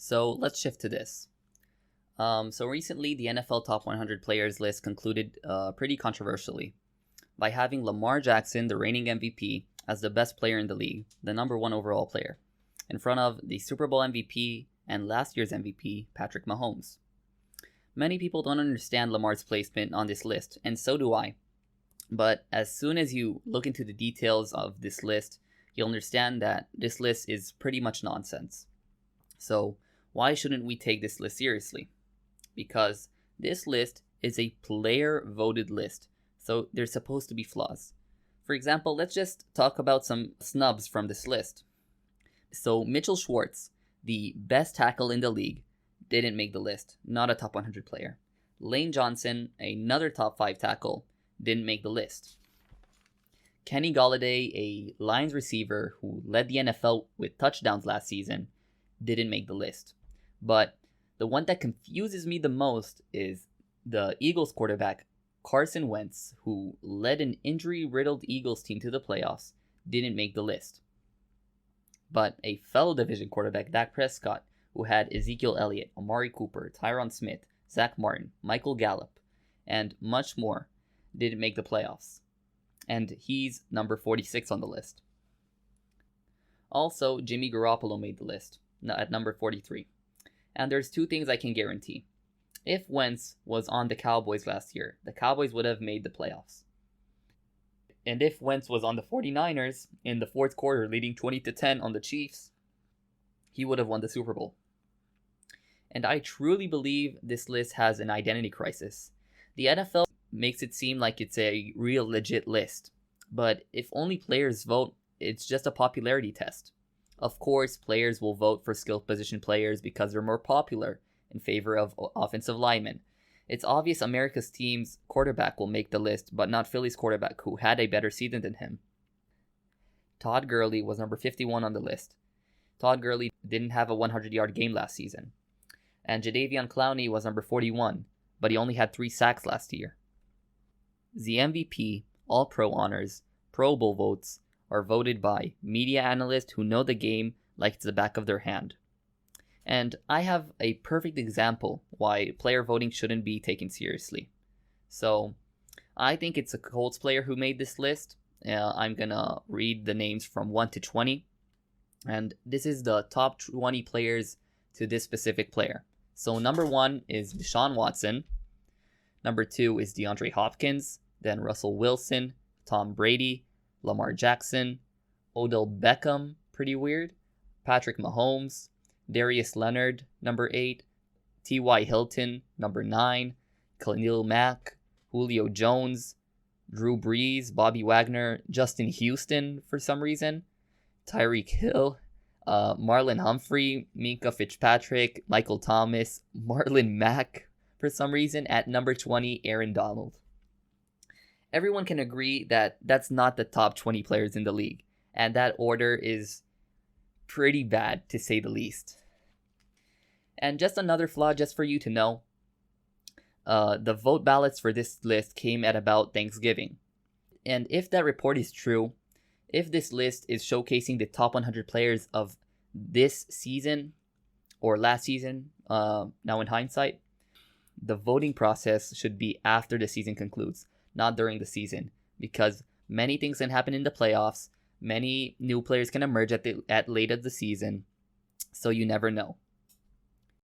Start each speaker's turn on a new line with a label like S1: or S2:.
S1: So let's shift to this. So recently, the NFL Top 100 Players list concluded pretty controversially by having Lamar Jackson, the reigning MVP, as the best player in the league, the number one overall player, in front of the Super Bowl MVP and last year's MVP, Patrick Mahomes. Many people don't understand Lamar's placement on this list, and so do I. But as soon as you look into the details of this list, you'll understand that this list is pretty much nonsense. So why shouldn't we take this list seriously? Because this list is a player-voted list, so there's supposed to be flaws. For example, let's just talk about some snubs from this list. So Mitchell Schwartz, the best tackle in the league, didn't make the list, not a top 100 player. Lane Johnson, another top 5 tackle, didn't make the list. Kenny Golladay, a Lions receiver who led the NFL with touchdowns last season, didn't make the list. But the one that confuses me the most is the Eagles quarterback, Carson Wentz, who led an injury-riddled Eagles team to the playoffs, didn't make the list. But a fellow division quarterback, Dak Prescott, who had Ezekiel Elliott, Amari Cooper, Tyron Smith, Zach Martin, Michael Gallup, and much more, didn't make the playoffs. And he's number 46 on the list. Also, Jimmy Garoppolo made the list at number 43. And there's two things I can guarantee. If Wentz was on the Cowboys last year, the Cowboys would have made the playoffs. And if Wentz was on the 49ers in the fourth quarter, leading 20-10 on the Chiefs, he would have won the Super Bowl. And I truly believe this list has an identity crisis. The NFL makes it seem like it's a real legit list. But if only players vote, it's just a popularity test. Of course, players will vote for skill position players because they're more popular in favor of offensive linemen. It's obvious America's team's quarterback will make the list, but not Philly's quarterback, who had a better season than him. Todd Gurley was number 51 on the list. Todd Gurley didn't have a 100-yard game last season. And Jadeveon Clowney was number 41, but he only had 3 sacks last year. The MVP, All-Pro honors, Pro Bowl votes are voted by media analysts who know the game like it's the back of their hand. And I have a perfect example why player voting shouldn't be taken seriously. So, I think it's a Colts player who made this list. I'm gonna read the names from 1 to 20. And this is the top 20 players to this specific player. So number 1 is Deshaun Watson. Number 2 is DeAndre Hopkins. Then Russell Wilson, Tom Brady, Lamar Jackson, Odell Beckham, pretty weird, Patrick Mahomes, Darius Leonard, number 8, T.Y. Hilton, number 9, Khalil Mack, Julio Jones, Drew Brees, Bobby Wagner, Justin Houston for some reason, Tyreek Hill, Marlon Humphrey, Minka Fitzpatrick, Michael Thomas, Marlon Mack for some reason, at number 20, Aaron Donald. Everyone can agree that that's not the top 20 players in the league, and that order is pretty bad to say the least. And just another flaw just for you to know, the vote ballots for this list came at about Thanksgiving. And if that report is true, if this list is showcasing the top 100 players of this season or last season, now in hindsight, the voting process should be after the season concludes, not during the season, because many things can happen in the playoffs. Many new players can emerge at late of the season, so you never know.